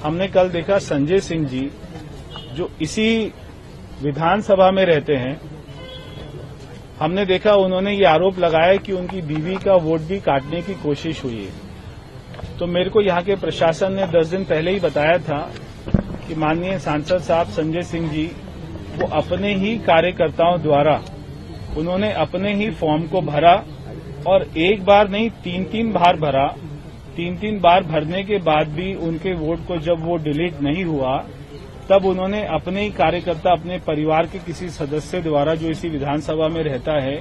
हमने कल देखा संजय सिंह जी जो इसी विधानसभा में रहते हैं, हमने देखा उन्होंने ये आरोप लगाया कि उनकी बीवी का वोट भी काटने की कोशिश हुई है। तो मेरे को यहाँ के प्रशासन ने 10 दिन पहले ही बताया था कि माननीय सांसद साहब संजय सिंह जी वो अपने ही कार्यकर्ताओं द्वारा उन्होंने अपने ही फॉर्म को भरा और एक बार नहीं 3-3 बार भरा। 3-3 बार भरने के बाद भी उनके वोट को जब वो डिलीट नहीं हुआ तब उन्होंने अपने ही कार्यकर्ता अपने परिवार के किसी सदस्य द्वारा जो इसी विधानसभा में रहता है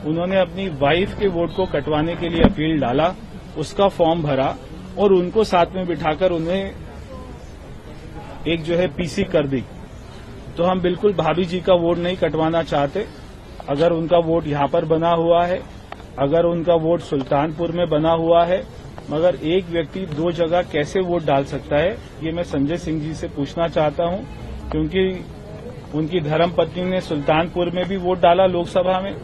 उन्होंने अपनी वाइफ के वोट को कटवाने के लिए अपील डाला, उसका फॉर्म भरा और उनको साथ में बिठाकर उन्हें एक जो है पीसी कर दी। तो हम बिल्कुल भाभी जी का वोट नहीं कटवाना चाहते। अगर उनका वोट यहां पर बना हुआ है, अगर उनका वोट सुल्तानपुर में बना हुआ है, मगर एक व्यक्ति 2 जगह कैसे वोट डाल सकता है, ये मैं संजय सिंह जी से पूछना चाहता हूं, क्योंकि उनकी धर्मपत्नी ने सुल्तानपुर में भी वोट डाला लोकसभा में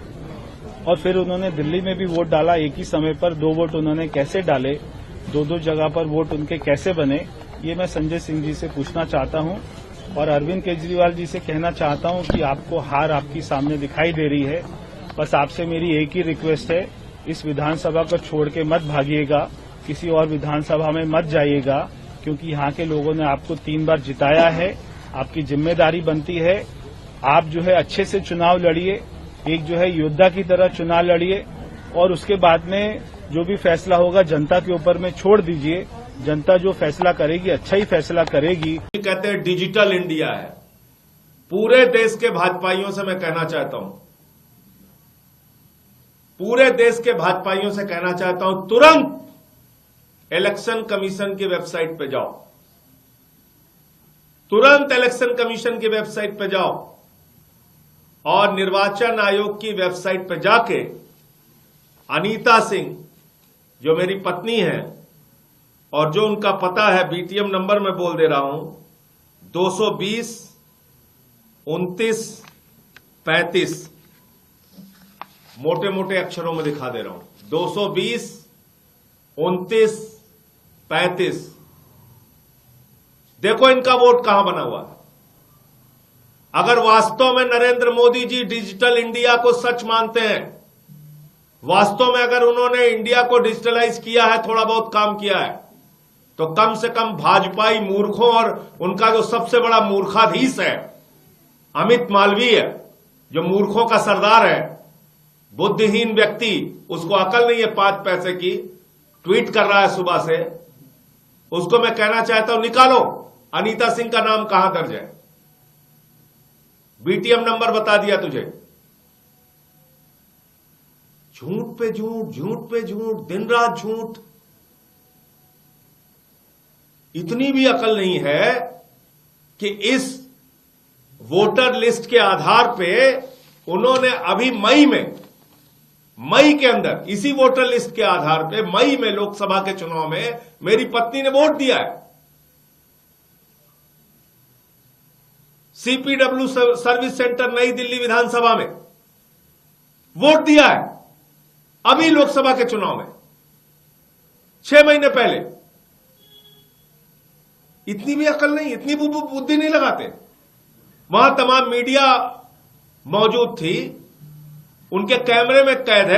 और फिर उन्होंने दिल्ली में भी वोट डाला। एक ही समय पर 2 वोट उन्होंने कैसे डाले, 2-2 जगह पर वोट उनके कैसे बने, ये मैं संजय सिंह जी से पूछना चाहता हूं। और अरविंद केजरीवाल जी से कहना चाहता हूं कि आपको हार आपकी सामने दिखाई दे रही है, बस आपसे मेरी एक ही रिक्वेस्ट है, इस विधानसभा को छोड़ के मत भागिएगा, किसी और विधानसभा में मत जाइएगा, क्योंकि यहाँ के लोगों ने आपको 3 बार जिताया है। आपकी जिम्मेदारी बनती है आप जो है अच्छे से चुनाव लड़िए, एक जो है योद्धा की तरह चुनाव लड़िए और उसके बाद में जो भी फैसला होगा जनता के ऊपर में छोड़ दीजिए। जनता जो फैसला करेगी अच्छा ही फैसला करेगी। कहते हैं डिजिटल इंडिया है। पूरे देश के भाजपाइयों से मैं कहना चाहता हूं, पूरे देश के भाजपाइयों से कहना चाहता हूं, तुरंत इलेक्शन कमीशन की वेबसाइट पे जाओ, तुरंत इलेक्शन कमीशन की वेबसाइट पे जाओ और निर्वाचन आयोग की वेबसाइट पे जाके अनीता सिंह जो मेरी पत्नी है और जो उनका पता है, बीटीएम नंबर मैं बोल दे रहा हूं, 220 29 35, मोटे मोटे अक्षरों में दिखा दे रहा हूं, 220 29 35। देखो इनका वोट कहां बना हुआ है। अगर वास्तव में नरेंद्र मोदी जी डिजिटल इंडिया को सच मानते हैं, वास्तव में अगर उन्होंने इंडिया को डिजिटलाइज किया है, थोड़ा बहुत काम किया है, तो कम से कम भाजपाई मूर्खों और उनका जो सबसे बड़ा मूर्खाधीश है अमित मालवीय, जो मूर्खों का सरदार है, बुद्धिहीन व्यक्ति, उसको अकल नहीं है 5 पैसे की, ट्वीट कर रहा है सुबह से, उसको मैं कहना चाहता हूं निकालो अनीता सिंह का नाम कहां दर्ज है। बीटीएम नंबर बता दिया तुझे। झूठ पे झूठ, झूठ पे झूठ, दिन रात झूठ। इतनी भी अकल नहीं है कि इस वोटर लिस्ट के आधार पे उन्होंने अभी मई के अंदर इसी वोटर लिस्ट के आधार पे मई में लोकसभा के चुनाव में मेरी पत्नी ने वोट दिया है। सीपीडब्ल्यू सर्विस सेंटर नई दिल्ली विधानसभा में वोट दिया है अभी लोकसभा के चुनाव में 6 महीने पहले। इतनी भी अकल नहीं, इतनी बुद्धि नहीं लगाते। वहां तमाम मीडिया मौजूद थी, उनके कैमरे में कैद है।